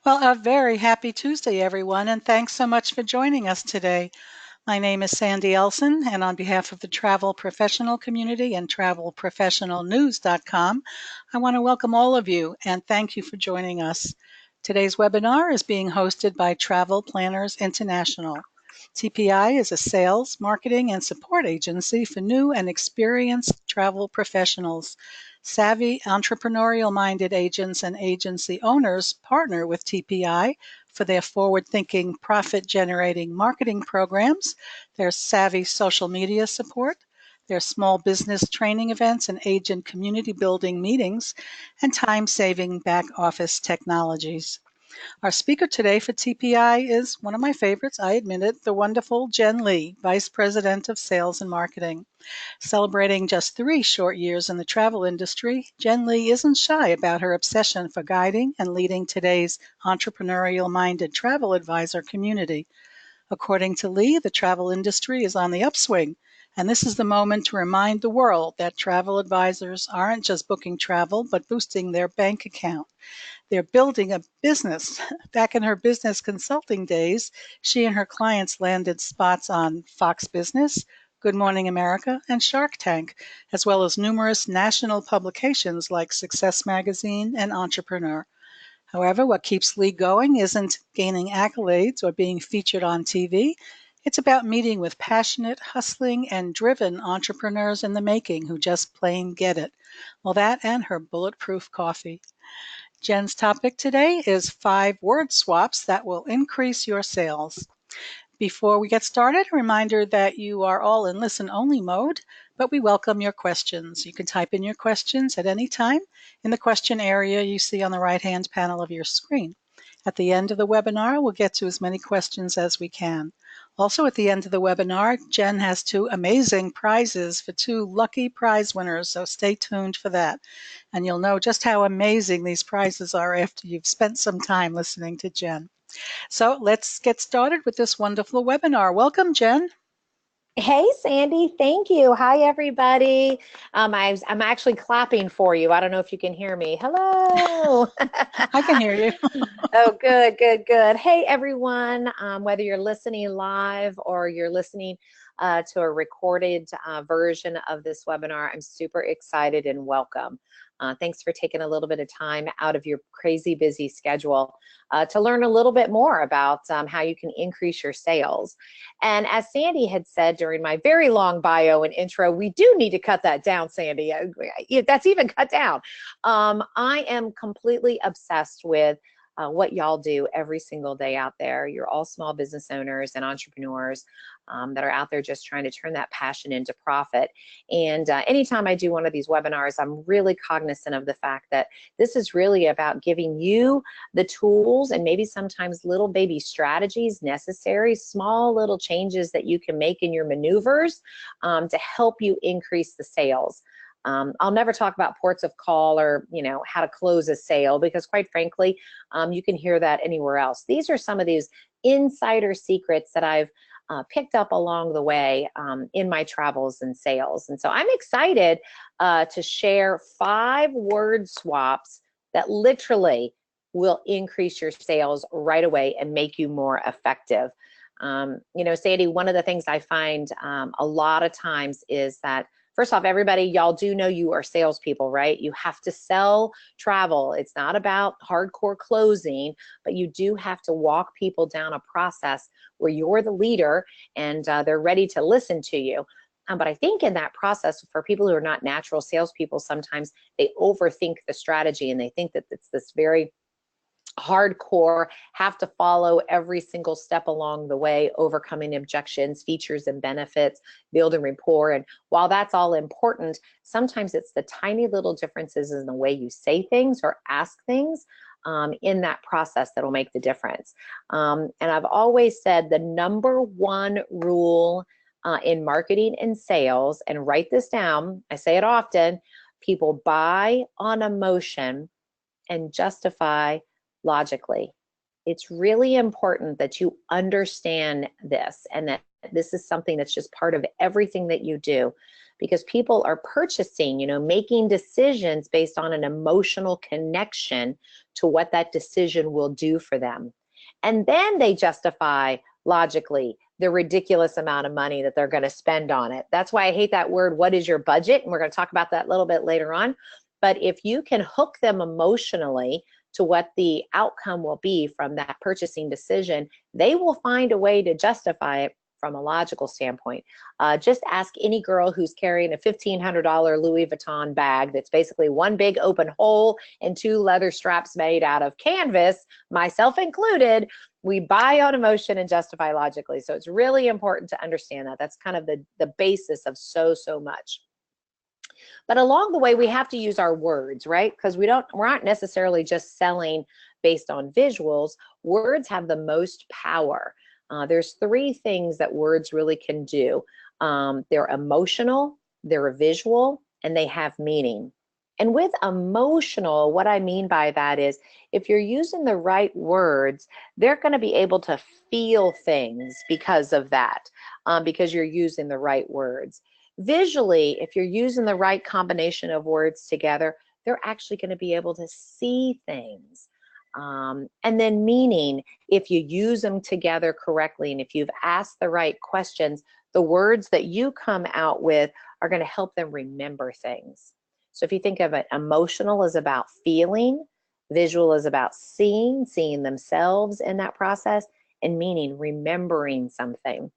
Well, a very happy Tuesday, everyone, and thanks so much for joining us today. My name is Sandy Elson, and on behalf of the travel professional community and travelprofessionalnews.com, I want to welcome all of you and thank you for joining us. Today's webinar is being hosted by Travel Planners International. TPI is a sales, marketing, and support agency for new and experienced travel professionals. Savvy, entrepreneurial-minded agents and agency owners partner with TPI for their forward-thinking, profit-generating marketing programs, their savvy social media support, their small business training events and agent community building meetings, and time-saving back office technologies. Our speaker today for TPI is one of my favorites, I admit it, the wonderful Jenn Lee, Vice President of Sales and Marketing. Celebrating just 3 short years in the travel industry, Jenn Lee isn't shy about her obsession for guiding and leading today's entrepreneurial-minded travel advisor community. According to Lee, the travel industry is on the upswing, and this is the moment to remind the world that travel advisors aren't just booking travel, but boosting their bank account. They're building a business. Back in her business consulting days, she and her clients landed spots on Fox Business, Good Morning America, and Shark Tank, as well as numerous national publications like Success Magazine and Entrepreneur. However, what keeps Lee going isn't gaining accolades or being featured on TV. It's about meeting with passionate, hustling, and driven entrepreneurs in the making who just plain get it. Well, that and her bulletproof coffee. Jen's topic today is 5 word swaps that will increase your sales. Before we get started, a reminder that you are all in listen-only mode, but we welcome your questions. You can type in your questions at any time in the question area you see on the right-hand panel of your screen. At the end of the webinar, we'll get to as many questions as we can. Also, at the end of the webinar, Jenn has 2 amazing prizes for 2 lucky prize winners, so stay tuned for that. And you'll know just how amazing these prizes are after you've spent some time listening to Jenn. So let's get started with this wonderful webinar. Welcome, Jenn. Hey, Sandy, thank you. Hi, everybody. I'm actually clapping for you. I don't know if you can hear me. Hello. I can hear you. Oh, good, good, good. Hey, everyone, whether you're listening live or you're listening to a recorded version of this webinar, I'm super excited and welcome. Thanks for taking a little bit of time out of your crazy busy schedule to learn a little bit more about how you can increase your sales. And as Sandy had said during my very long bio and intro, we do need to cut that down, Sandy. That's even cut down. I am completely obsessed with what y'all do every single day out there. You're all small business owners and entrepreneurs that are out there just trying to turn that passion into profit. And anytime I do one of these webinars, I'm really cognizant of the fact that this is really about giving you the tools and maybe sometimes little baby strategies necessary, small little changes that you can make in your maneuvers to help you increase the sales. I'll never talk about ports of call or, how to close a sale because quite frankly, you can hear that anywhere else. These are some of these insider secrets that I've picked up along the way in my travels and sales. And so I'm excited to share 5 word swaps that literally will increase your sales right away and make you more effective. Sandy, one of the things I find a lot of times is that first off, everybody, y'all do know you are salespeople, right? You have to sell travel. It's not about hardcore closing, but you do have to walk people down a process where you're the leader and they're ready to listen to you. But I think in that process, for people who are not natural salespeople, sometimes they overthink the strategy and they think that it's this very hardcore, have to follow every single step along the way, overcoming objections, features and benefits, building rapport. And while that's all important, sometimes it's the tiny little differences in the way you say things or ask things in that process that'll make the difference. And I've always said the #1 rule in marketing and sales, and write this down, I say it often, people buy on emotion and justify logically. It's really important that you understand this and that this is something that's just part of everything that you do. because people are purchasing, you know, making decisions based on an emotional connection to what that decision will do for them. And then they justify logically the ridiculous amount of money that they're going to spend on it. That's why I hate that word, what is your budget? And we're going to talk about that a little bit later on. But if you can hook them emotionally to what the outcome will be from that purchasing decision, they will find a way to justify it from a logical standpoint. Just ask any girl who's carrying a $1,500 Louis Vuitton bag that's basically one big open hole and two leather straps made out of canvas, myself included. We buy on emotion and justify logically. So it's really important to understand that. That's kind of the basis of so much. But along the way, we have to use our words, right? Because we're not necessarily just selling based on visuals. Words have the most power. There's three things that words really can do. They're emotional, they're visual, and they have meaning. And with emotional, what I mean by that is if you're using the right words, they're going to be able to feel things because of that, because you're using the right words. Visually, if you're using the right combination of words together, they're actually going to be able to see things. And then meaning, if you use them together correctly, and if you've asked the right questions, the words that you come out with are going to help them remember things. So if you think of it, emotional is about feeling, visual is about seeing themselves in that process, and meaning, remembering something.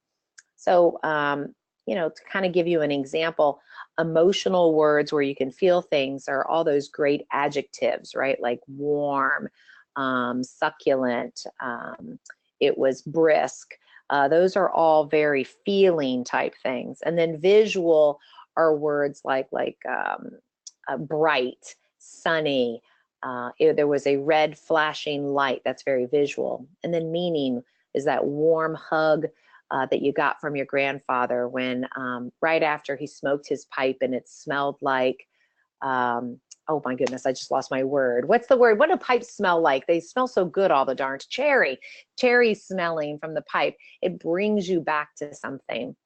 So, you know, to kind of give you an example, emotional words where you can feel things are all those great adjectives, right? Like warm, succulent, it was brisk. Those are all very feeling type things. And then visual are words like bright, sunny. There was a red flashing light. That's very visual. And then meaning is that warm hug that you got from your grandfather when right after he smoked his pipe and it smelled like, oh my goodness, I just lost my word. What's the word? What do pipes smell like? They smell so good all the darn. Cherry smelling from the pipe. It brings you back to something.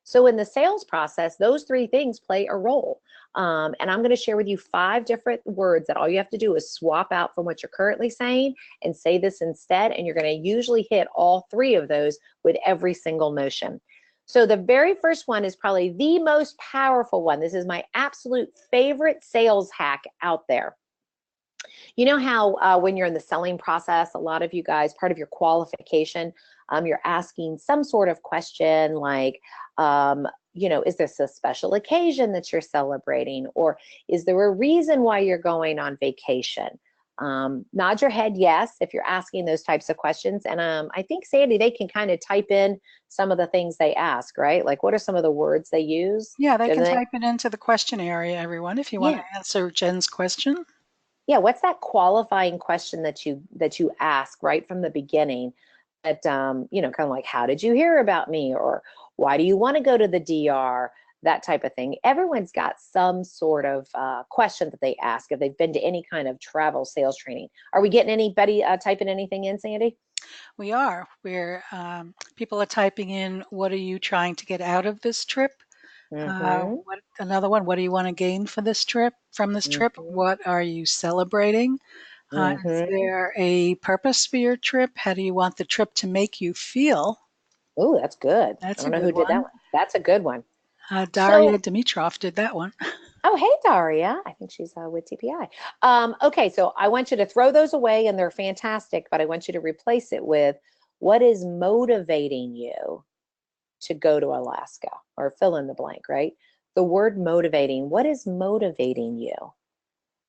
So in the sales process, those three things play a role. And I'm going to share with you 5 different words that all you have to do is swap out from what you're currently saying and say this instead. And you're going to usually hit all 3 of those with every single motion. So the very first one is probably the most powerful one. This is my absolute favorite sales hack out there. You know how when you're in the selling process, a lot of you guys, part of your qualification, you're asking some sort of question like, you know, is this a special occasion that you're celebrating? Or is there a reason why you're going on vacation? Nod your head yes if you're asking those types of questions. And I think, Sandy, they can kind of type in some of the things they ask, right? Like what are some of the words they use? Yeah, they can type it into the question area, everyone, if you want to answer Jen's question. Yeah, what's that qualifying question that you ask right from the beginning? That you know, kind of like, how did you hear about me? Or why do you want to go to the DR? That type of thing. Everyone's got some sort of question that they ask if they've been to any kind of travel sales training. Are we getting anybody typing anything in, Sandy? We are. People are typing in, what are you trying to get out of this trip? Another one, what do you want to gain from this trip? What are you celebrating? Is there a purpose for your trip? How do you want the trip to make you feel? Oh, that's good. That's I don't a know good who did that one. one. That's a good one. Daria Dimitrov did that one. Oh, hey, Daria. I think she's with TPI. Okay, so I want you to throw those away, and they're fantastic, but I want you to replace it with, what is motivating you to go to Alaska? Or fill in the blank, right? The word motivating, what is motivating you?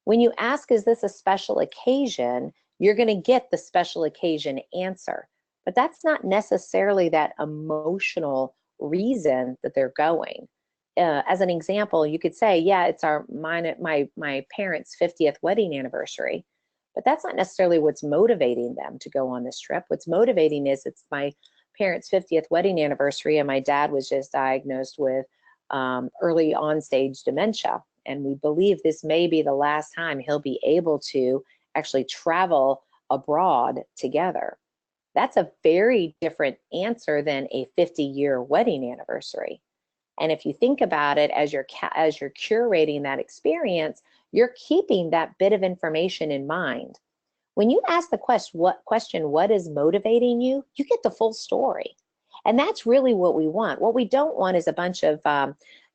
When you ask, is this a special occasion, you're going to get the special occasion answer. But that's not necessarily that emotional reason that they're going. As an example, you could say, yeah, it's my parents' 50th wedding anniversary. But that's not necessarily what's motivating them to go on this trip. What's motivating is it's my parents' 50th wedding anniversary, and my dad was just diagnosed with early on-stage dementia. And we believe this may be the last time he'll be able to actually travel abroad together. That's a very different answer than a 50-year wedding anniversary. And if you think about it, as you're curating that experience, you're keeping that bit of information in mind. When you ask the question, what is motivating you? You get the full story. And that's really what we want. What we don't want is a bunch of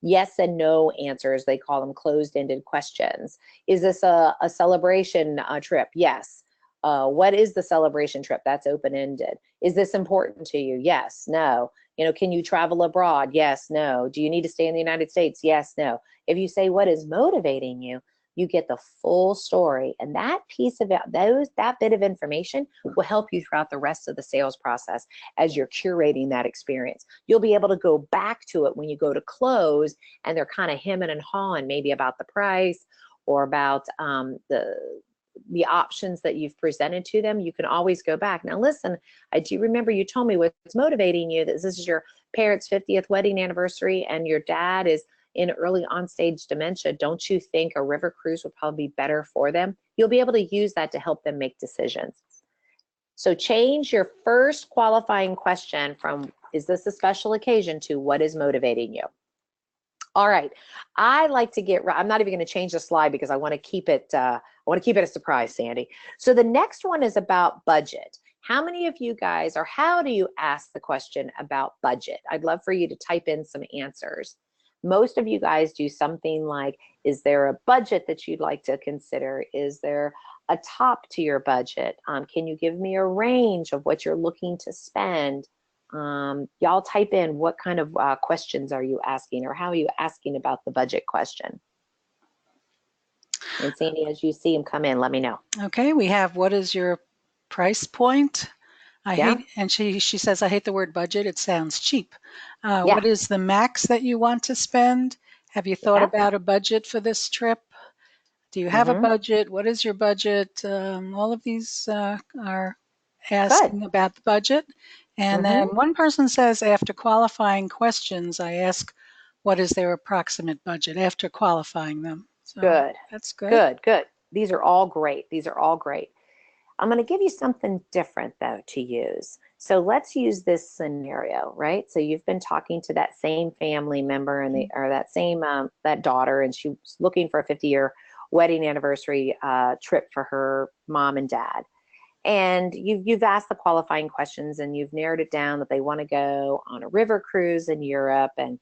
yes and no answers. They call them closed-ended questions. Is this a celebration trip? Yes. What is the celebration trip? That's open-ended. Is this important to you? Yes, no. You know, can you travel abroad? Yes, no. Do you need to stay in the United States? Yes, no. If you say what is motivating you, you get the full story. And that piece of that bit of information will help you throughout the rest of the sales process as you're curating that experience. You'll be able to go back to it when you go to close and they're kind of hemming and hawing maybe about the price or about the options that you've presented to them. You can always go back. Now listen, I do remember you told me what's motivating you, that this is your parents' 50th wedding anniversary and your dad is in early on-stage dementia. Don't you think a river cruise would probably be better for them? You'll be able to use that to help them make decisions. So change your first qualifying question from, is this a special occasion, to what is motivating you? All right, I like to I'm not even going to change the slide because I want to keep it, a surprise, Sandy. So the next one is about budget. How many of you guys, or how do you ask the question about budget? I'd love for you to type in some answers. Most of you guys do something like, is there a budget that you'd like to consider? Is there a top to your budget? Can you give me a range of what you're looking to spend? Y'all type in what kind of questions are you asking, or how are you asking about the budget question? And Sandy, as you see them come in, let me know. Okay, we have, what is your price point? And she says, I hate the word budget. It sounds cheap. What is the max that you want to spend? Have you thought about a budget for this trip? Do you have a budget? What is your budget? All of these are asking about the budget. And then one person says, after qualifying questions, I ask, what is their approximate budget after qualifying them? So good. That's good. Good. These are all great. I'm going to give you something different, though, to use. So let's use this scenario, right? So you've been talking to that same family member or that same that daughter, and she's looking for a 50-year wedding anniversary trip for her mom and dad. And you've asked the qualifying questions, and you've narrowed it down that they want to go on a river cruise in Europe, and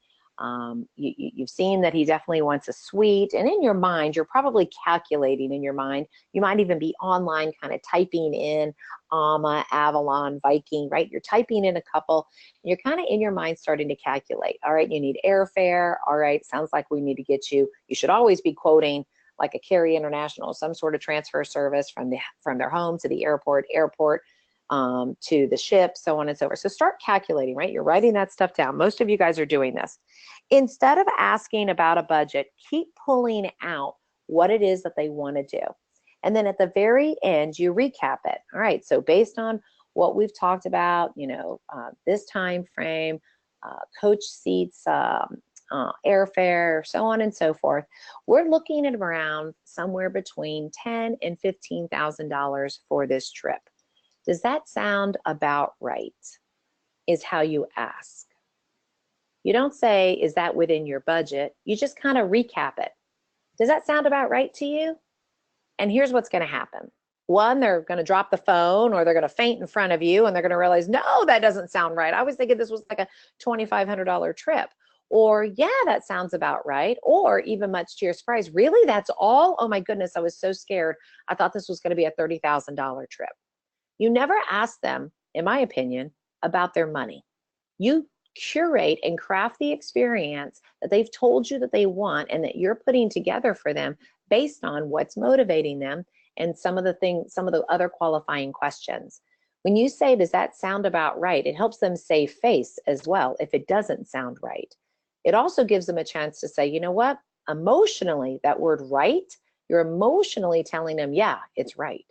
you've seen that he definitely wants a suite. And in your mind, you're probably calculating in your mind. You might even be online kind of typing in AMA, Avalon, Viking, right? You're typing in a couple, and you're kind of in your mind starting to calculate. All right, you need airfare. All right, sounds like we need to get you. You should always be quoting like a Carry International, some sort of transfer service from their home to the airport, to the ship, so on and so forth. So start calculating, right? You're writing that stuff down. Most of you guys are doing this. Instead of asking about a budget, keep pulling out what it is that they want to do. And then at the very end, you recap it. All right, so based on what we've talked about, this time frame, coach seats, airfare, so on and so forth, we're looking at around somewhere between $10,000 and $15,000 for this trip. Does that sound about right? Is how you ask. You don't say, is that within your budget? You just kind of recap it. Does that sound about right to you? And here's what's going to happen. One, they're going to drop the phone, or they're going to faint in front of you, and they're going to realize, no, that doesn't sound right. I was thinking this was like a $2,500 trip. Or, yeah, that sounds about right. Or even much to your surprise, really, that's all? Oh my goodness, I was so scared. I thought this was going to be a $30,000 trip. You never ask them, in my opinion, about their money. You curate and craft the experience that they've told you that they want and that you're putting together for them based on what's motivating them and some of the other qualifying questions. When you say, does that sound about right? It helps them save face as well if it doesn't sound right. It also gives them a chance to say, you know what? Emotionally, that word right, you're emotionally telling them, yeah, it's right.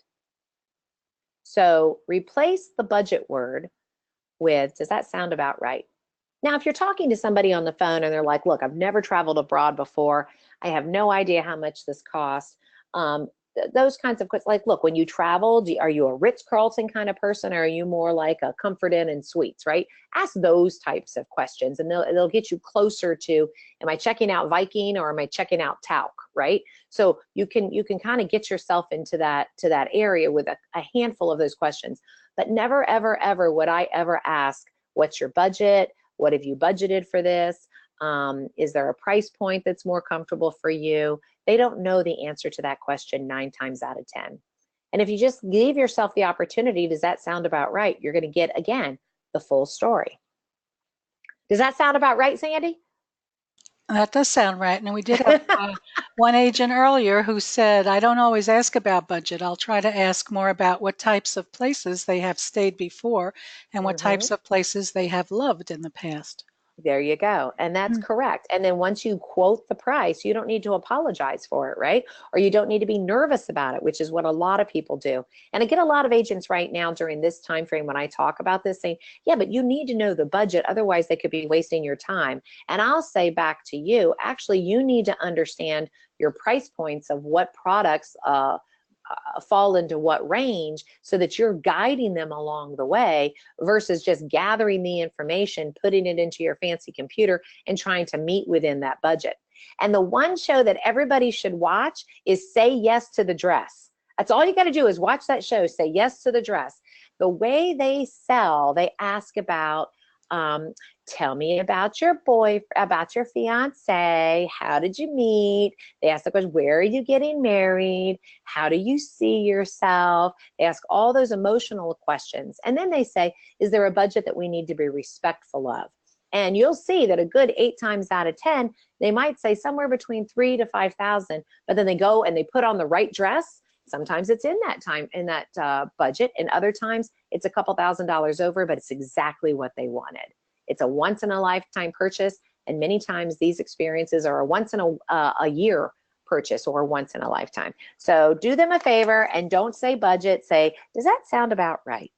So replace the budget word with, does that sound about right? Now, if you're talking to somebody on the phone and they're like, look, I've never traveled abroad before. I have no idea how much this costs. those kinds of questions. Like, look, when you travel, are you a Ritz-Carlton kind of person, or are you more like a Comfort Inn and Suites, right? Ask those types of questions, and they'll get you closer to, am I checking out Viking or am I checking out Talc, right? So you can kind of get yourself into that area with a handful of those questions. But never, ever, ever would I ever ask, what's your budget? What have you budgeted for this? Is there a price point that's more comfortable for you? They don't know the answer to that question 9 times out of 10. And if you just give yourself the opportunity, does that sound about right? You're going to get, again, the full story. Does that sound about right, Sandy? That does sound right. And we did have one agent earlier who said, I don't always ask about budget. I'll try to ask more about what types of places they have stayed before and what types of places they have loved in the past. There you go. And that's correct. And then once you quote the price, you don't need to apologize for it, right? Or you don't need to be nervous about it, which is what a lot of people do. And I get a lot of agents right now during this time frame when I talk about this saying, yeah, but you need to know the budget. Otherwise, they could be wasting your time. And I'll say back to you, actually, you need to understand your price points of what products fall into what range, so that you're guiding them along the way versus just gathering the information, putting it into your fancy computer and trying to meet within that budget. And the one show that everybody should watch is Say Yes to the Dress. That's all you got to do is watch that show, Say Yes to the Dress. The way they sell, they ask about, tell me about your about your fiance. How did you meet? They ask the question, where are you getting married? How do you see yourself? They ask all those emotional questions. And then they say, is there a budget that we need to be respectful of? And you'll see that a good 8 times out of 10, they might say somewhere between 3,000 to 5,000, but then they go and they put on the right dress. Sometimes it's in that budget, and other times it's a couple $1,000s over, but it's exactly what they wanted. It's a once in a lifetime purchase, and many times these experiences are a once in a year purchase or once in a lifetime. So do them a favor and don't say budget. Say, does that sound about right?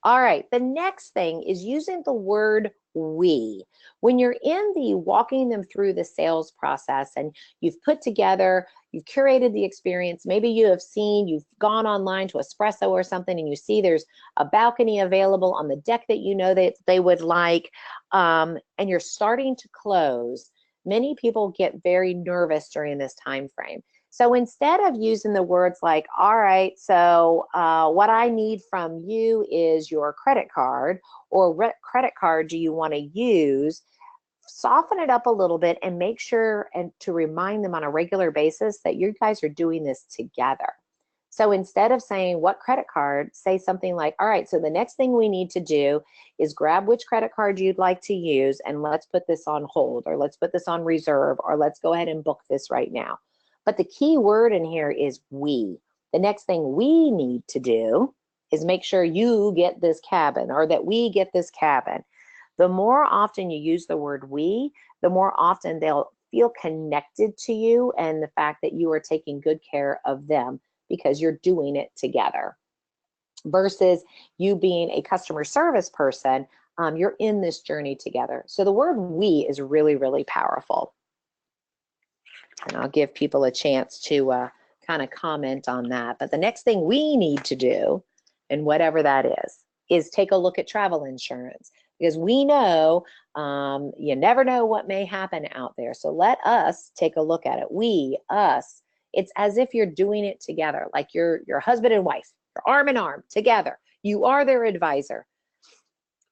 All right, the next thing is using the word we. When you're in the walking them through the sales process and you've put together, you've curated the experience, maybe you've gone online to Espresso or something and you see there's a balcony available on the deck that you know that they would like, and you're starting to close. Many people get very nervous during this time frame. So instead of using the words like, all right, so what I need from you is your credit card, or what credit card do you want to use, soften it up a little bit and make sure and to remind them on a regular basis that you guys are doing this together. So instead of saying what credit card, say something like, all right, so the next thing we need to do is grab which credit card you'd like to use and let's put this on hold, or let's put this on reserve, or let's go ahead and book this right now. But the key word in here is we. The next thing we need to do is make sure you get this cabin, or that we get this cabin. The more often you use the word we, the more often they'll feel connected to you and the fact that you are taking good care of them because you're doing it together. Versus you being a customer service person, you're in this journey together. So the word we is really, really powerful. And I'll give people a chance to kind of comment on that. But the next thing we need to do, and whatever that is take a look at travel insurance, because we know you never know what may happen out there. So let us take a look at it. We, us, it's as if you're doing it together, like you're husband and wife, you're arm in arm together. You are their advisor.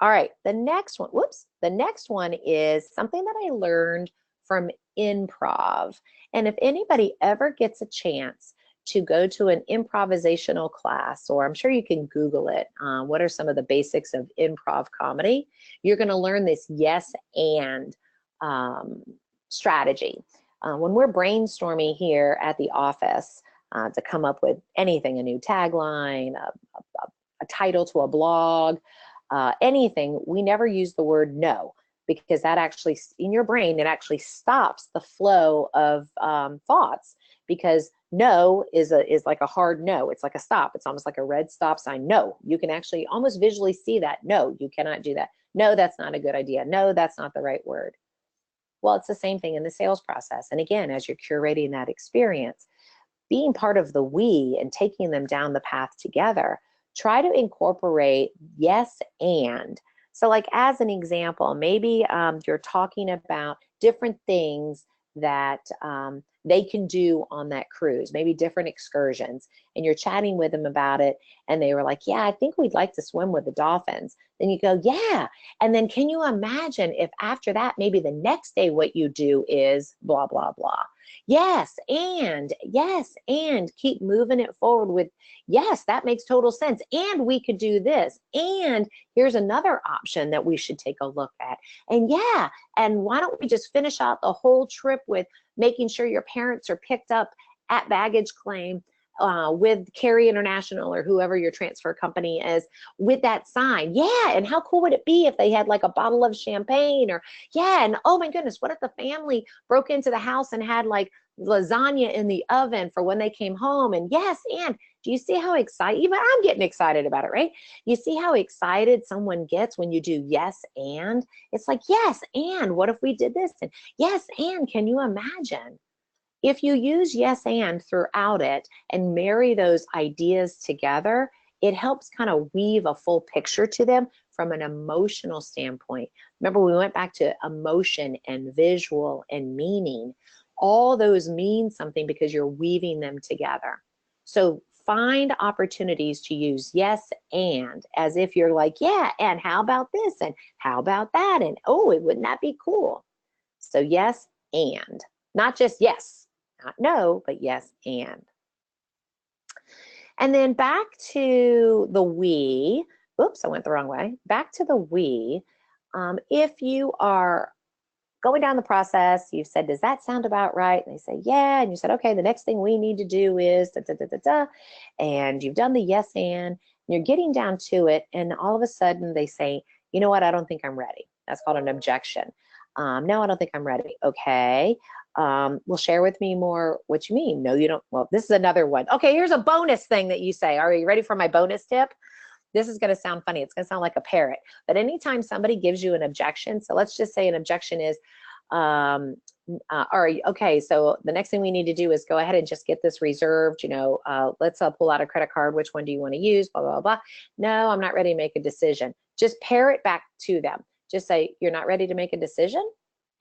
All right, the next one is something that I learned from improv. And if anybody ever gets a chance to go to an improvisational class, or I'm sure you can Google it, what are some of the basics of improv comedy, you're going to learn this yes and strategy. When we're brainstorming here at the office to come up with anything, a new tagline, a title to a blog, anything, we never use the word no, because that actually, in your brain, it actually stops the flow of thoughts, because no is like a hard no. It's like a stop. It's almost like a red stop sign. No, you can actually almost visually see that. No, you cannot do that. No, that's not a good idea. No, that's not the right word. Well, it's the same thing in the sales process. And again, as you're curating that experience, being part of the we and taking them down the path together, try to incorporate yes and. So like as an example, maybe you're talking about different things that they can do on that cruise, maybe different excursions, and you're chatting with them about it, and they were like, yeah, I think we'd like to swim with the dolphins. Then you go, yeah. And then can you imagine if after that, maybe the next day what you do is blah, blah, blah. Yes, and keep moving it forward with, yes, that makes total sense. And we could do this. And here's another option that we should take a look at. And yeah, and why don't we just finish out the whole trip with making sure your parents are picked up at baggage claim with Carry International or whoever your transfer company is with that sign. Yeah, and how cool would it be if they had like a bottle of champagne or, yeah, and oh my goodness, what if the family broke into the house and had like lasagna in the oven for when they came home? And yes, and do you see how excited, even I'm getting excited about it, right? You see how excited someone gets when you do yes, and? It's like, yes, and what if we did this? And yes, and can you imagine? If you use yes and throughout it and marry those ideas together, it helps kind of weave a full picture to them from an emotional standpoint. Remember, we went back to emotion and visual and meaning. All those mean something because you're weaving them together. So find opportunities to use yes and as if you're like, yeah, and how about this? And how about that? And oh, wouldn't that be cool? So yes and, not just yes. Not no, but yes, and. And then back to the we. Oops, I went the wrong way. Back to the we. If you are going down the process, you've said, does that sound about right? And they say, yeah. And you said, okay, the next thing we need to do is da, da, da, da, da. And you've done the yes and you're getting down to it. And all of a sudden they say, you know what? I don't think I'm ready. That's called an objection. No, I don't think I'm ready. Okay. Well, share with me more what you mean. No, you don't. Well, this is another one. Okay, here's a bonus thing that you say. Are you ready for my bonus tip? This is going to sound funny. It's going to sound like a parrot. But anytime somebody gives you an objection, so let's just say an objection is, okay, so the next thing we need to do is go ahead and just get this reserved. You know, let's pull out a credit card. Which one do you want to use? Blah, blah, blah. No, I'm not ready to make a decision. Just parrot back to them. Just say, you're not ready to make a decision?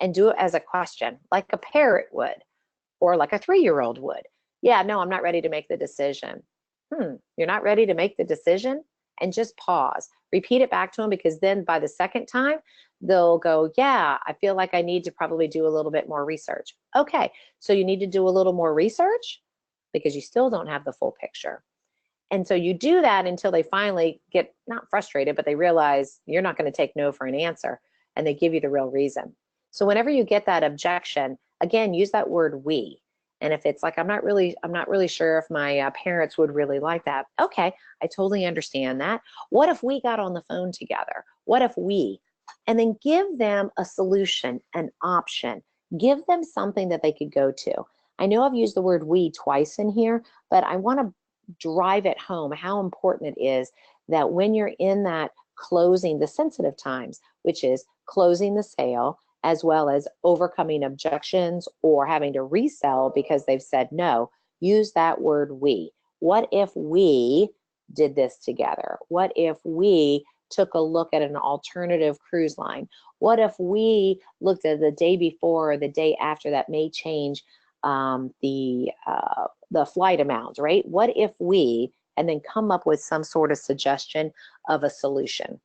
And do it as a question, like a parrot would, or like a 3-year-old would. Yeah, no, I'm not ready to make the decision. You're not ready to make the decision? And just pause. Repeat it back to them, because then by the second time, they'll go, yeah, I feel like I need to probably do a little bit more research. Okay, so you need to do a little more research because you still don't have the full picture. And so you do that until they finally get not frustrated, but they realize you're not going to take no for an answer, and they give you the real reason. So whenever you get that objection, again, use that word we. And if it's like, I'm not really sure if my parents would really like that. Okay, I totally understand that. What if we got on the phone together? What if we? And then give them a solution, an option. Give them something that they could go to. I know I've used the word we twice in here, but I want to drive it home how important it is that when you're in that closing, the sensitive times, which is closing the sale, as well as overcoming objections or having to resell because they've said no, use that word we. What if we did this together? What if we took a look at an alternative cruise line? What if we looked at the day before or the day after that may change the flight amount, right? What if we, and then come up with some sort of suggestion of a solution.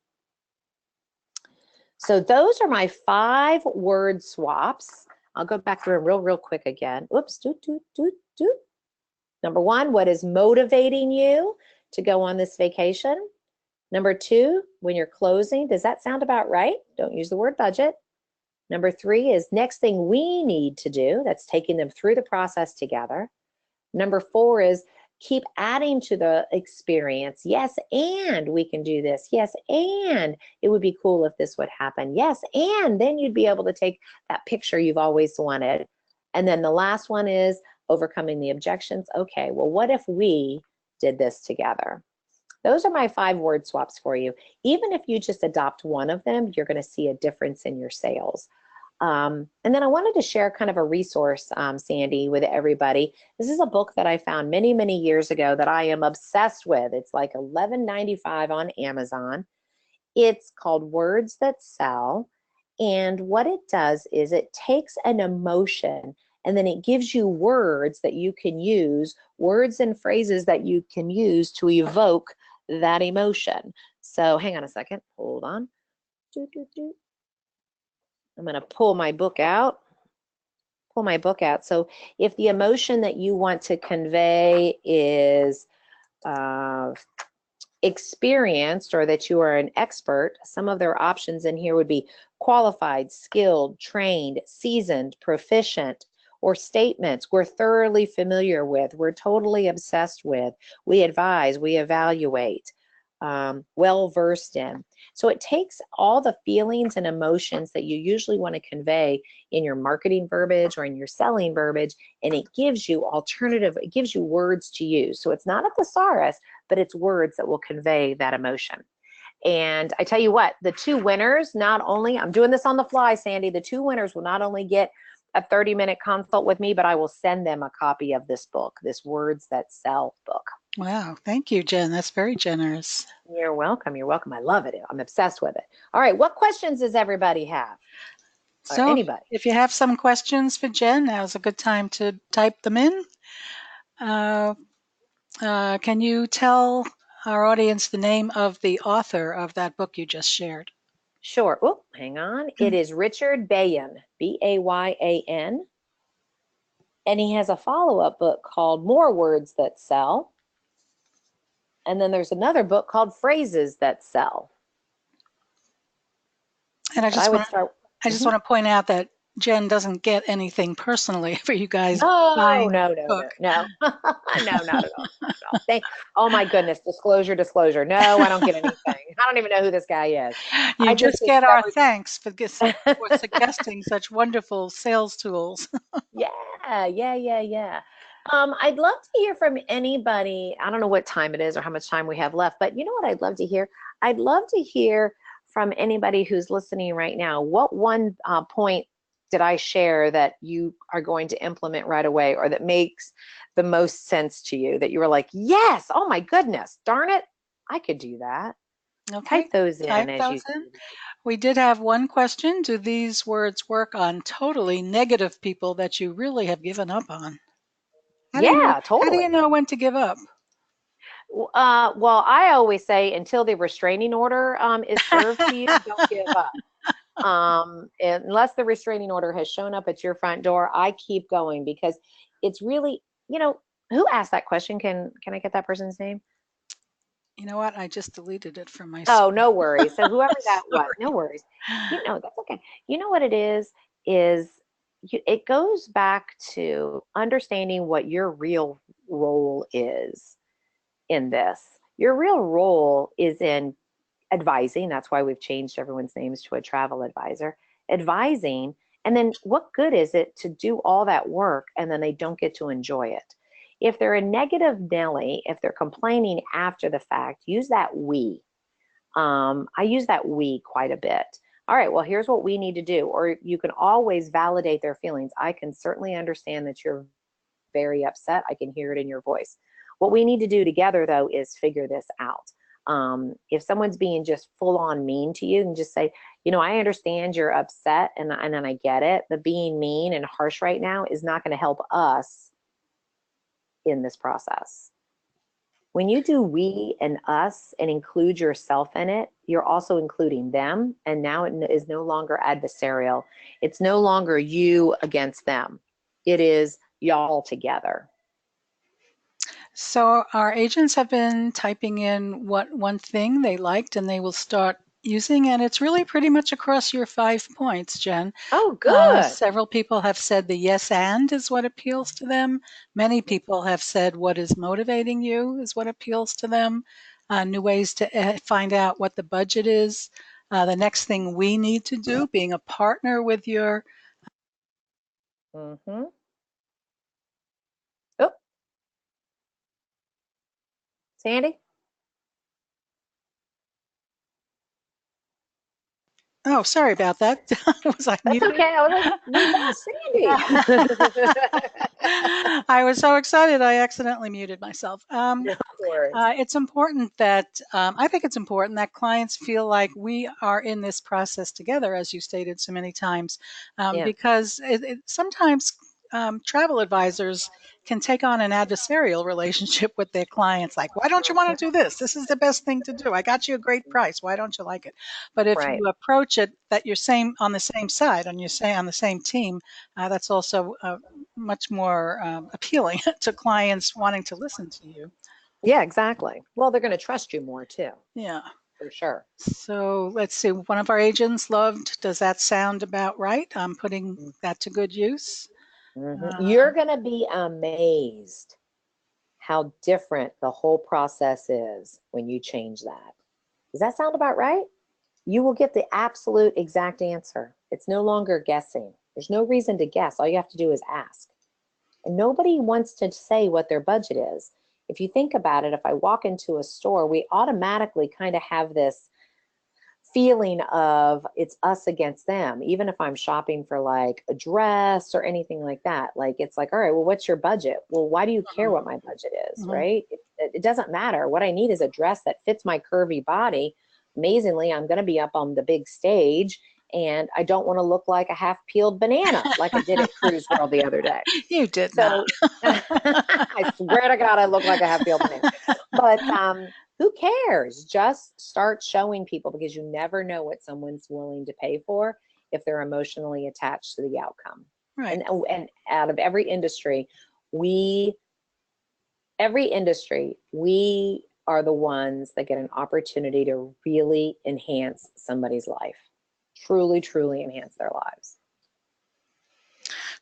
So those are my 5 word swaps. I'll go back through them real quick again. Oops, Number 1, what is motivating you to go on this vacation? Number 2, when you're closing, does that sound about right? Don't use the word budget. Number 3 is next thing we need to do. That's taking them through the process together. Number 4 is keep adding to the experience. Yes, and we can do this. Yes, and it would be cool if this would happen. Yes, and then you'd be able to take that picture you've always wanted. And then the last one is overcoming the objections. Okay, well, what if we did this together? Those are my 5 word swaps for you. Even if you just adopt one of them, you're going to see a difference in your sales. And then I wanted to share kind of a resource, Sandy, with everybody. This is a book that I found many, many years ago that I am obsessed with. It's like $11.95 on Amazon. It's called Words That Sell. And what it does is it takes an emotion and then it gives you words that you can use, words and phrases that you can use to evoke that emotion. So hang on a second. Hold on. I'm going to pull my book out. So if the emotion that you want to convey is experienced or that you are an expert, some of their options in here would be qualified, skilled, trained, seasoned, proficient, or statements we're thoroughly familiar with, we're totally obsessed with, we advise, we evaluate, well versed in. So it takes all the feelings and emotions that you usually want to convey in your marketing verbiage or in your selling verbiage, and it gives you it gives you words to use. So it's not a thesaurus, but it's words that will convey that emotion. And I tell you what, the two winners, not only, I'm doing this on the fly, Sandy, the two winners will not only get a 30-minute consult with me, but I will send them a copy of this book, this Words That Sell book. Wow. Thank you, Jen. That's very generous. You're welcome. You're welcome. I love it. I'm obsessed with it. All right. What questions does everybody have? Or So anybody? if you have some questions for Jen, now's a good time to type them in. Can you tell our audience the name of the author of that book you just shared? Sure. Oh, hang on. It is Richard Bayan, Bayan. And he has a follow-up book called More Words That Sell. And then there's another book called Phrases That Sell. And I But I would want start. to point out that Jen doesn't get anything personally for you guys No, buying no, the no, book. no, no, no, not at all. Not at all. Oh my goodness, disclosure. No, I don't get anything. I don't even know who this guy is. You I just just get our discovered. thanks for suggesting such wonderful sales tools. Yeah. I'd love to hear from anybody. I don't know what time it is or how much time we have left, but you know what I'd love to hear? I'd love to hear from anybody who's listening right now. What one point did I share that you are going to implement right away, or that makes the most sense to you, that you were like, yes, oh my goodness, darn it, I could do that. Okay, Type those in type as you. those in. We did have one question. Do these words work on totally negative people that you really have given up on? Yeah, How do totally. you know when to give up? Well, I always say until the restraining order is served to you, don't give up. Unless the restraining order has shown up at your front door, I keep going, because it's really, who asked that question? Can I get that person's name? You know what? I just deleted it from my Oh, screen. no worries. So whoever that was, no Sorry. worries. That's okay. You know what it is it goes back to understanding what your real role is in this. Your real role is in advising. That's why we've changed everyone's names to a travel advisor. Advising. And then what good is it to do all that work and then they don't get to enjoy it? If they're a negative Nelly, if they're complaining after the fact, use that we. I use that we quite a bit. All right, well, here's what we need to do. Or you can always validate their feelings. I can certainly understand that you're very upset. I can hear it in your voice. What we need to do together, though, is figure this out. If someone's being just full on mean to you, and just say, I understand you're upset and then I get it, but being mean and harsh right now is not going to help us in this process. When you do we and us and include yourself in it, you're also including them. And now it is no longer adversarial. It's no longer you against them. It is y'all together. So our agents have been typing in what one thing they liked and they will start using, and it's really pretty much across your 5 points, Jen. Oh, good. Several people have said the yes and is what appeals to them. Many people have said what is motivating you is what appeals to them. New ways to find out what the budget is. The next thing we need to do, being a partner with your. Mm-hmm. Oh, Sandy? Oh, sorry about that. Was I That's muted? okay. I was like, we lost Sandy. I was so excited I accidentally muted myself. Of course. It's important that I think it's important that clients feel like we are in this process together, as you stated so many times, Yeah. because sometimes travel advisors can take on an adversarial relationship with their clients. Like, why don't you want to do this? This is the best thing to do. I got you a great price. Why don't you like it? But if Right. you approach it that you're same on the same side, on the same team, that's also much more appealing to clients wanting to listen to you. Yeah, exactly. Well, they're going to trust you more too, Yeah. for sure. So let's see. One of our agents loved, does that sound about right? I'm putting that to good use. You're going to be amazed how different the whole process is when you change that. Does that sound about right? You will get the absolute exact answer. It's no longer guessing. There's no reason to guess. All you have to do is ask. And nobody wants to say what their budget is. If you think about it, if I walk into a store, we automatically kind of have this feeling of it's us against them. Even if I'm shopping for like a dress or anything like that, like it's like, all right, well, what's your budget? Well, why do you care what my budget is, Mhm. right? It doesn't matter. What I need is a dress that fits my curvy body. Amazingly, I'm going to be up on the big stage, and I don't want to look like a half-peeled banana like I did at Cruise World the other day. You did not. So I swear to God, I look like a half-peeled banana. But who cares? Just start showing people, because you never know what someone's willing to pay for if they're emotionally attached to the outcome. Right. And out of we every industry, we are the ones that get an opportunity to really enhance somebody's life. Truly, truly enhance their lives.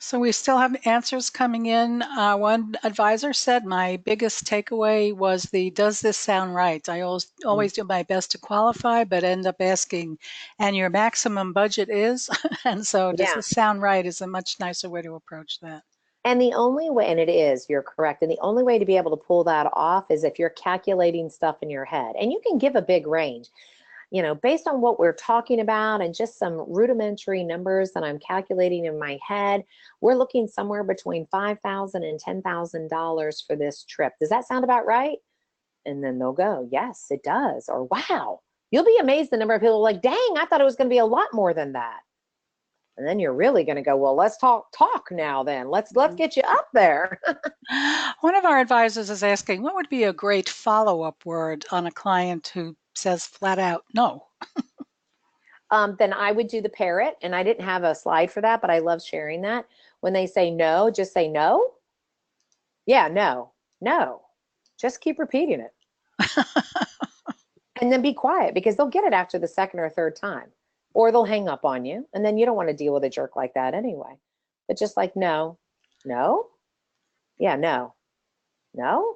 So we still have answers coming in. One advisor said, my biggest takeaway was the, does this sound right? I always do my best to qualify, but end up asking, and your maximum budget is? And so does Yeah. this sound right is a much nicer way to approach that. And the only way, and it is, you're correct. And the only way to be able to pull that off is if you're calculating stuff in your head. And you can give a big range, based on what we're talking about and just some rudimentary numbers that I'm calculating in my head. We're looking somewhere between $5,000 and $10,000 for this trip. Does that sound about right? And then they'll go, yes, it does. Or wow. You'll be amazed the number of people like, dang, I thought it was going to be a lot more than that. And then you're really going to go, well, let's talk now then. Let's get you up there. One of our advisors is asking, what would be a great follow-up word on a client who says flat out no? Then I would do the parrot. And I didn't have a slide for that, but I love sharing that. When they say no, just say no. Yeah, no, no. Just keep repeating it. And then be quiet, because they'll get it after the second or third time, or they'll hang up on you. And then you don't want to deal with a jerk like that anyway. But just like, no, no, yeah, no, no,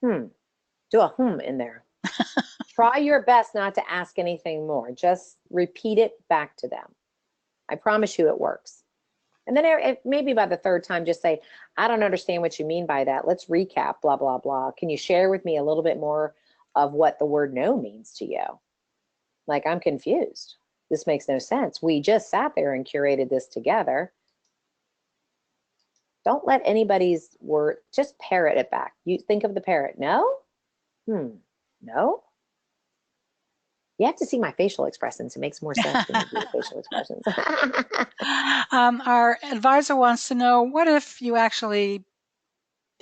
do a in there. Try your best not to ask anything more. Just repeat it back to them. I promise you it works. And then maybe by the third time, just say, I don't understand what you mean by that. Let's recap, blah, blah, blah. Can you share with me a little bit more of what the word no means to you? Like, I'm confused. This makes no sense. We just sat there and curated this together. Don't let anybody's word, just parrot it back. You think of the parrot. No? No? You have to see my facial expressions. It makes more sense when you do the facial expressions. Our advisor wants to know, what if you actually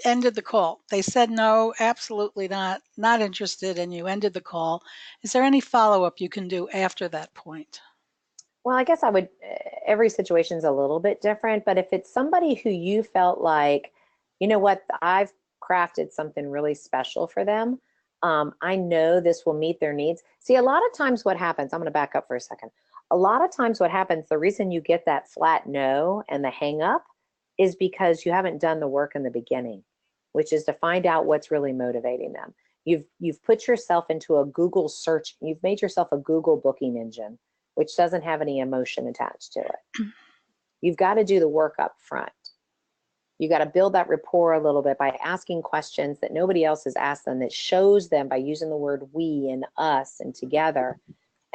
ended the call? They said no, absolutely not interested, and you ended the call. Is there any follow-up you can do after that point? Well, I guess every situation's a little bit different, but if it's somebody who you felt like, you know what, I've crafted something really special for them. I know this will meet their needs. See, a lot of times what happens, I'm going to back up for a second. A lot of times what happens, the reason you get that flat no and the hang up is because you haven't done the work in the beginning, which is to find out what's really motivating them. You've put yourself into a Google search, you've made yourself a Google booking engine, which doesn't have any emotion attached to it. You've got to do the work up front. You got to build that rapport a little bit by asking questions that nobody else has asked them, that shows them by using the word we and us and together.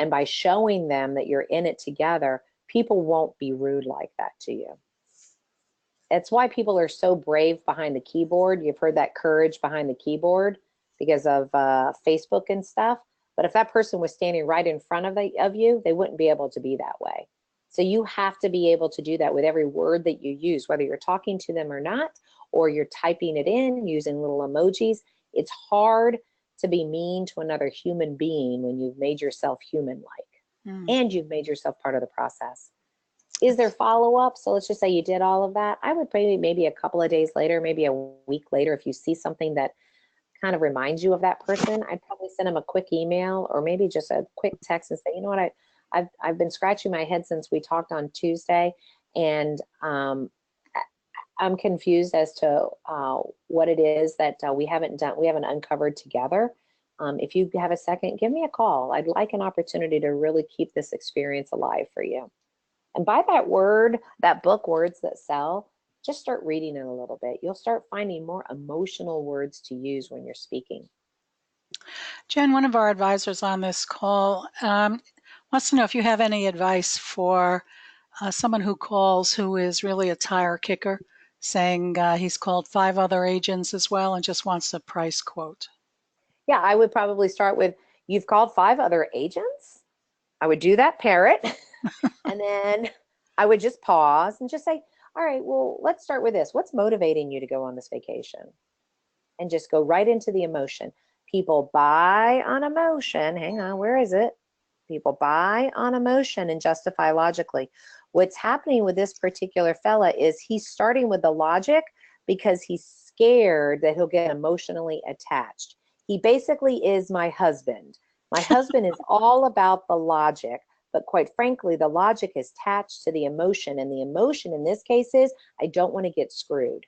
And by showing them that you're in it together, people won't be rude like that to you. It's why people are so brave behind the keyboard. You've heard that courage behind the keyboard because of Facebook and stuff. But if that person was standing right in front of you, they wouldn't be able to be that way. So you have to be able to do that with every word that you use, whether you're talking to them or not, or you're typing it in using little emojis. It's hard to be mean to another human being when you've made yourself human-like and you've made yourself part of the process. Is there follow-up? So let's just say you did all of that. I would maybe a couple of days later, maybe a week later, if you see something that kind of reminds you of that person, I'd probably send them a quick email or maybe just a quick text and say, you know what, I've been scratching my head since we talked on Tuesday, and I'm confused as to what it is that we haven't uncovered together. If you have a second, give me a call. I'd like an opportunity to really keep this experience alive for you. And by that book, Words That Sell, just start reading it a little bit. You'll start finding more emotional words to use when you're speaking. Jen, one of our advisors on this call wants to know if you have any advice for someone who calls who is really a tire kicker, saying he's called 5 other agents as well and just wants a price quote. Yeah, I would probably start with, you've called 5 other agents? I would do that parrot. And then I would just pause and just say, all right, well, let's start with this. What's motivating you to go on this vacation? And just go right into the emotion. People buy on emotion. Hang on, where is it? People buy on emotion and justify logically. What's happening with this particular fella is he's starting with the logic because he's scared that he'll get emotionally attached. He basically is my husband. My husband is all about the logic, but quite frankly, the logic is attached to the emotion, and the emotion in this case is, I don't want to get screwed.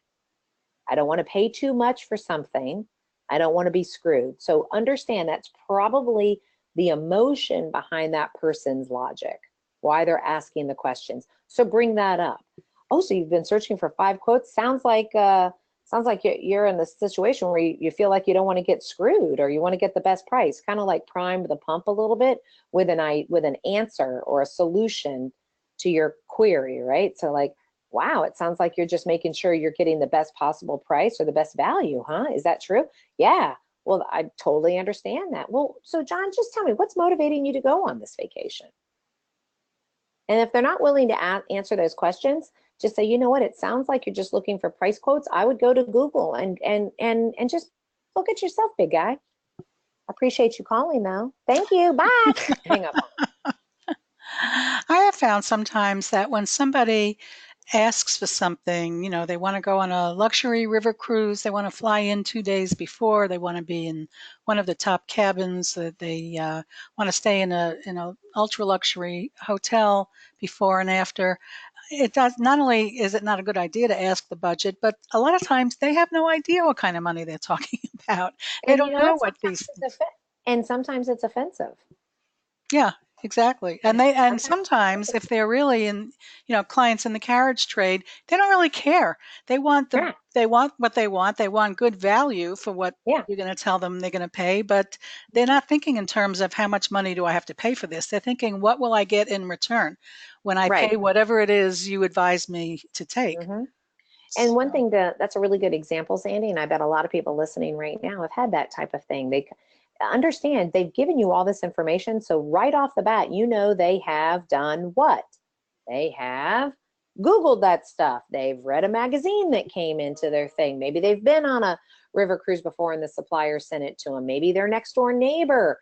I don't want to pay too much for something. I don't want to be screwed. So understand that's probably the emotion behind that person's logic, why they're asking the questions. So bring that up. Oh, so you've been searching for 5 quotes? Sounds like you're in the situation where you feel like you don't want to get screwed, or you want to get the best price. Kind of like prime the pump a little bit with an answer or a solution to your query, right? So like, wow, it sounds like you're just making sure you're getting the best possible price or the best value, huh? Is that true? Yeah. Well, I totally understand that. Well, so John, just tell me, what's motivating you to go on this vacation? And if they're not willing to answer those questions, just say, you know what, it sounds like you're just looking for price quotes. I would go to Google and just look at yourself, big guy. I appreciate you calling though. Thank you. Bye. Hang up. I have found sometimes that when somebody asks for something, they want to go on a luxury river cruise, they want to fly in 2 days before, they want to be in one of the top cabins, that they want to stay in a ultra luxury hotel before and after. It does, not only is it not a good idea to ask the budget, but a lot of times they have no idea what kind of money they're talking about. They And don't you know know what? what these. And sometimes it's offensive. Yeah, exactly. And sometimes if they're really clients in the carriage trade, they don't really care. They want what they want. They want good value for what Yeah. you're going to tell them they're going to pay, but they're not thinking in terms of how much money do I have to pay for this. They're thinking, what will I get in return when I pay whatever it is you advise me to take? Mm-hmm. And one thing that's a really good example, Sandy, and I bet a lot of people listening right now have had that type of thing. They understand they've given you all this information. So right off the bat, they have done what? They have Googled that stuff. They've read a magazine that came into their thing. Maybe they've been on a river cruise before and the supplier sent it to them. Maybe their next door neighbor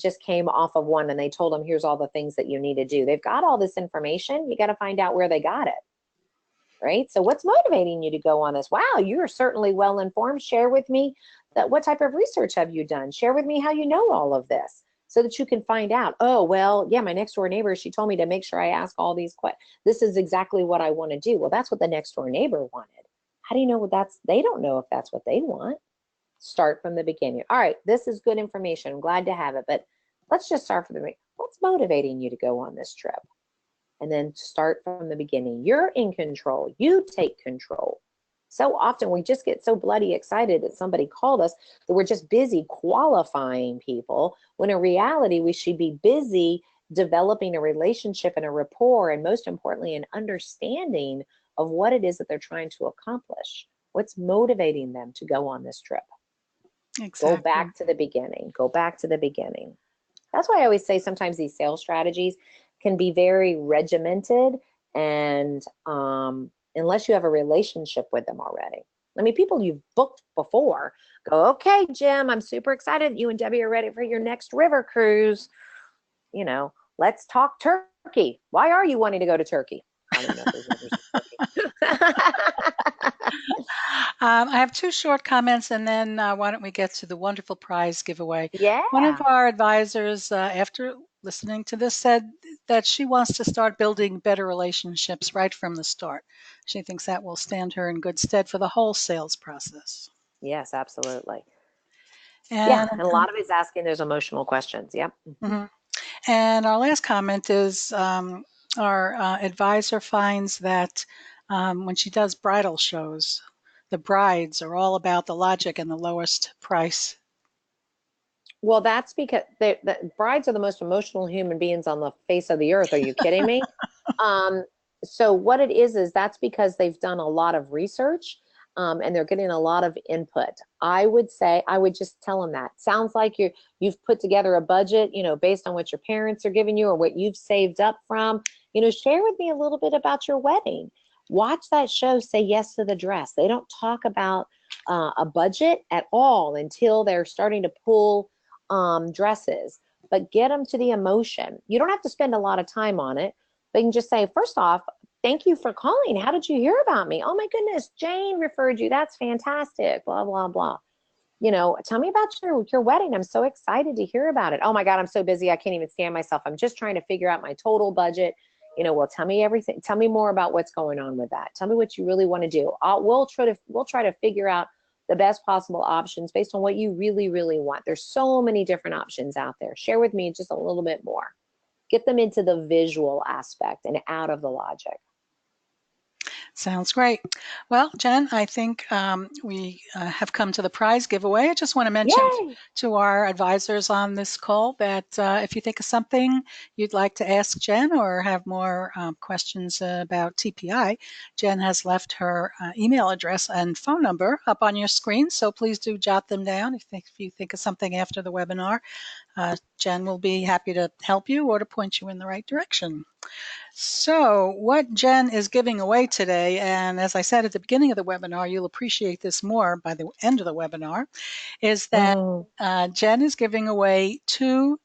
just came off of one and they told them, here's all the things that you need to do. They've got all this information. You got to find out where they got it. Right? So what's motivating you to go on this? Wow, you're certainly well informed. Share with me what type of research have you done? Share with me how you know all of this so that you can find out, oh, well, yeah, my next door neighbor, she told me to make sure I ask all these questions. This is exactly what I want to do. Well, that's what the next door neighbor wanted. How do you know they don't know if that's what they want. Start from the beginning. All right, this is good information. I'm glad to have it, but let's just start from the beginning. What's motivating you to go on this trip? And then start from the beginning. You're in control. You take control. So often we just get so bloody excited that somebody called us that we're just busy qualifying people, when in reality, we should be busy developing a relationship and a rapport, and most importantly, an understanding of what it is that they're trying to accomplish. What's motivating them to go on this trip? Go Exactly. back to the beginning. Go back to the beginning. That's why I always say sometimes these sales strategies can be very regimented, and unless you have a relationship with them already. I mean, people you've booked before go, okay, Jim, I'm super excited. You and Debbie are ready for your next river cruise. You know, let's talk Turkey. Why are you wanting to go to Turkey? I don't even know if there's rivers in Turkey. I have two short comments, and then why don't we get to the wonderful prize giveaway? One of Yeah. our advisors, after listening to this, said that she wants to start building better relationships right from the start. She thinks that will stand her in good stead for the whole sales process. Yes, absolutely. Yeah, And and a lot of it's asking those emotional questions. Yep. mhm. And our last comment is our advisor finds that when she does bridal shows, the brides are all about the logic and the lowest price. Well, that's because the brides are the most emotional human beings on the face of the earth. Are you kidding me? Um, so what it is that's because they've done a lot of research, and they're getting a lot of input. I would say I would just tell them that. Sounds like you've put together a budget, based on what your parents are giving you or what you've saved up from. Share with me a little bit about your wedding. Watch that show, Say Yes to the Dress. They don't talk about a budget at all until they're starting to pull dresses, but get them to the emotion. You don't have to spend a lot of time on it. They can just say, first off, thank you for calling. How did you hear about me? Oh my goodness, Jane referred you. That's fantastic. Blah, blah, blah. Tell me about your wedding. I'm so excited to hear about it. Oh my God, I'm so busy. I can't even stand myself. I'm just trying to figure out my total budget. Well, tell me everything. Tell me more about what's going on with that. Tell me what you really want to do. We'll try to figure out the best possible options based on what you really, really want. There's so many different options out there. Share with me just a little bit more. Get them into the visual aspect and out of the logic. Sounds great. Well, Jen, I think we have come to the prize giveaway. I just want to mention Yay! to our advisors on this call that if you think of something you'd like to ask Jen or have more questions about TPI, Jen has left her email address and phone number up on your screen. So please do jot them down if you think of something after the webinar. Jen will be happy to help you or to point you in the right direction. So what Jen is giving away today, and as I said at the beginning of the webinar, you'll appreciate this more by the end of the webinar, is that Mm. Jen is giving away 2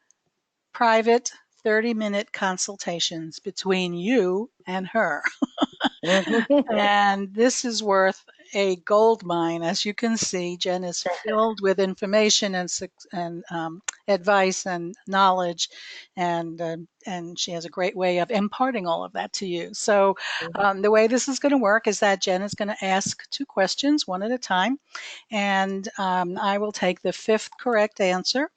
private 30-minute consultations between you and her. And this is worth a gold mine. As you can see, Jen is filled with information and advice and knowledge, and she has a great way of imparting all of that to you. So the way this is going to work is that Jen is going to ask 2 questions, one at a time, and I will take the 5th correct answer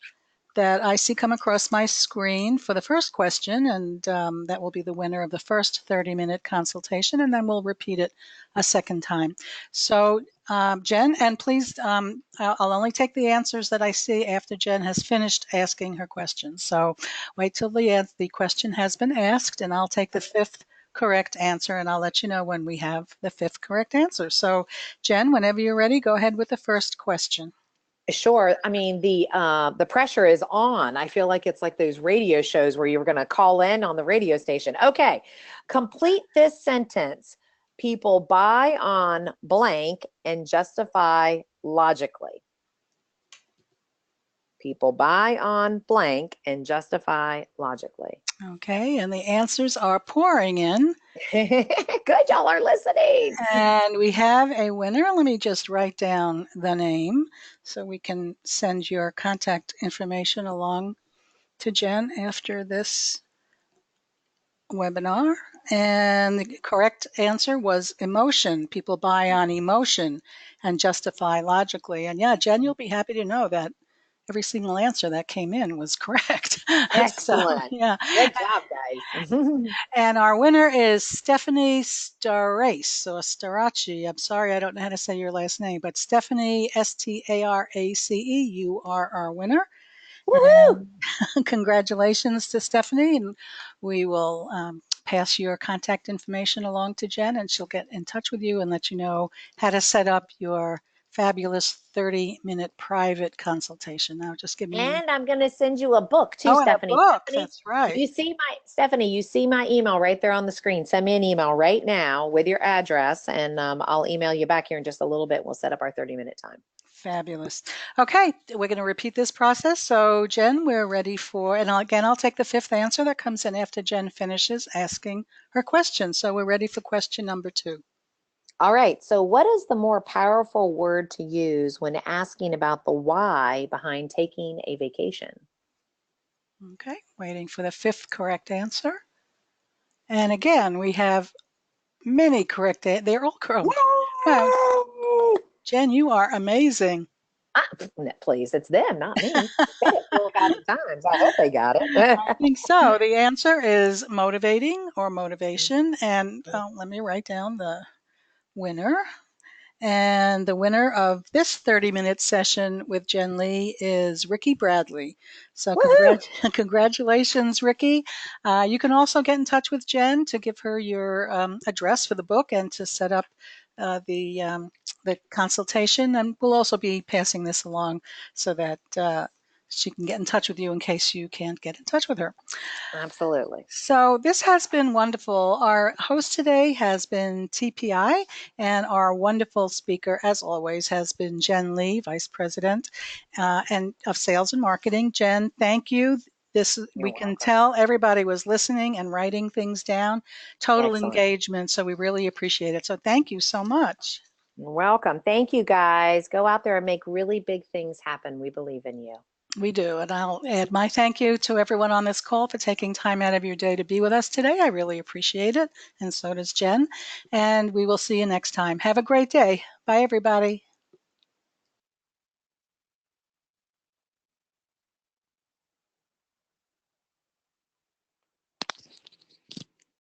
that I see come across my screen for the first question, and that will be the winner of the first 30-minute consultation, and then we'll repeat it a second time. So, Jen, and please, I'll only take the answers that I see after Jen has finished asking her question. So wait till the question has been asked, and I'll take the 5th correct answer, and I'll let you know when we have the 5th correct answer. So, Jen, whenever you're ready, go ahead with the first question. Sure. I mean, the pressure is on. I feel like it's like those radio shows where you're going to call in on the radio station. Okay, complete this sentence. People buy on blank and justify logically. People buy on blank and justify logically. Okay, and the answers are pouring in. Good, y'all are listening. And we have a winner. Let me just write down the name so we can send your contact information along to Jen after this webinar. And the correct answer was emotion. People buy on emotion and justify logically. And yeah, Jen, you'll be happy to know that every single answer that came in was correct. So, Excellent. yeah. Good job, guys. And our winner is Stephanie Starace, or Starace. I'm sorry, I don't know how to say your last name, but Stephanie, Starace, you are our winner. Woohoo! And congratulations to Stephanie. And we will pass your contact information along to Jen, and she'll get in touch with you and let you know how to set up your fabulous 30-minute private consultation. Now, just give me. And I'm going to send you a book too, Oh, and a Stephanie. book. Stephanie, That's right. You see my email right there on the screen. Send me an email right now with your address, and I'll email you back here in just a little bit. We'll set up our 30-minute time. Fabulous. Okay, we're going to repeat this process. So, Jen, we're ready for, and I'll take the fifth answer that comes in after Jen finishes asking her question. So, we're ready for question number 2. All right. So, what is the more powerful word to use when asking about the why behind taking a vacation? Okay, waiting for the fifth correct answer. And again, we have many correct. They're all correct. Wow, Jen, you are amazing. Ah, please, it's them, not me. I said it 4,000 times. I hope they got it. I think so. The answer is motivating or motivation. And let me write down the winner. And the winner of this 30-minute session with Jenn Lee is Ricky Bradley. So congratulations, Ricky. You can also get in touch with Jen to give her your address for the book and to set up the consultation. And we'll also be passing this along so that she can get in touch with you in case you can't get in touch with her. Absolutely. So this has been wonderful. Our host today has been TPI, and our wonderful speaker, as always, has been Jenn Lee, Vice President and of Sales and Marketing. Jen, thank you. We can tell everybody was listening and writing things down. Total Excellent. engagement. So we really appreciate it. So thank you so much. You're welcome. Thank you, guys. Go out there and make really big things happen. We believe in you. We do. And I'll add my thank you to everyone on this call for taking time out of your day to be with us today. I really appreciate it. And so does Jen. And we will see you next time. Have a great day. Bye, everybody.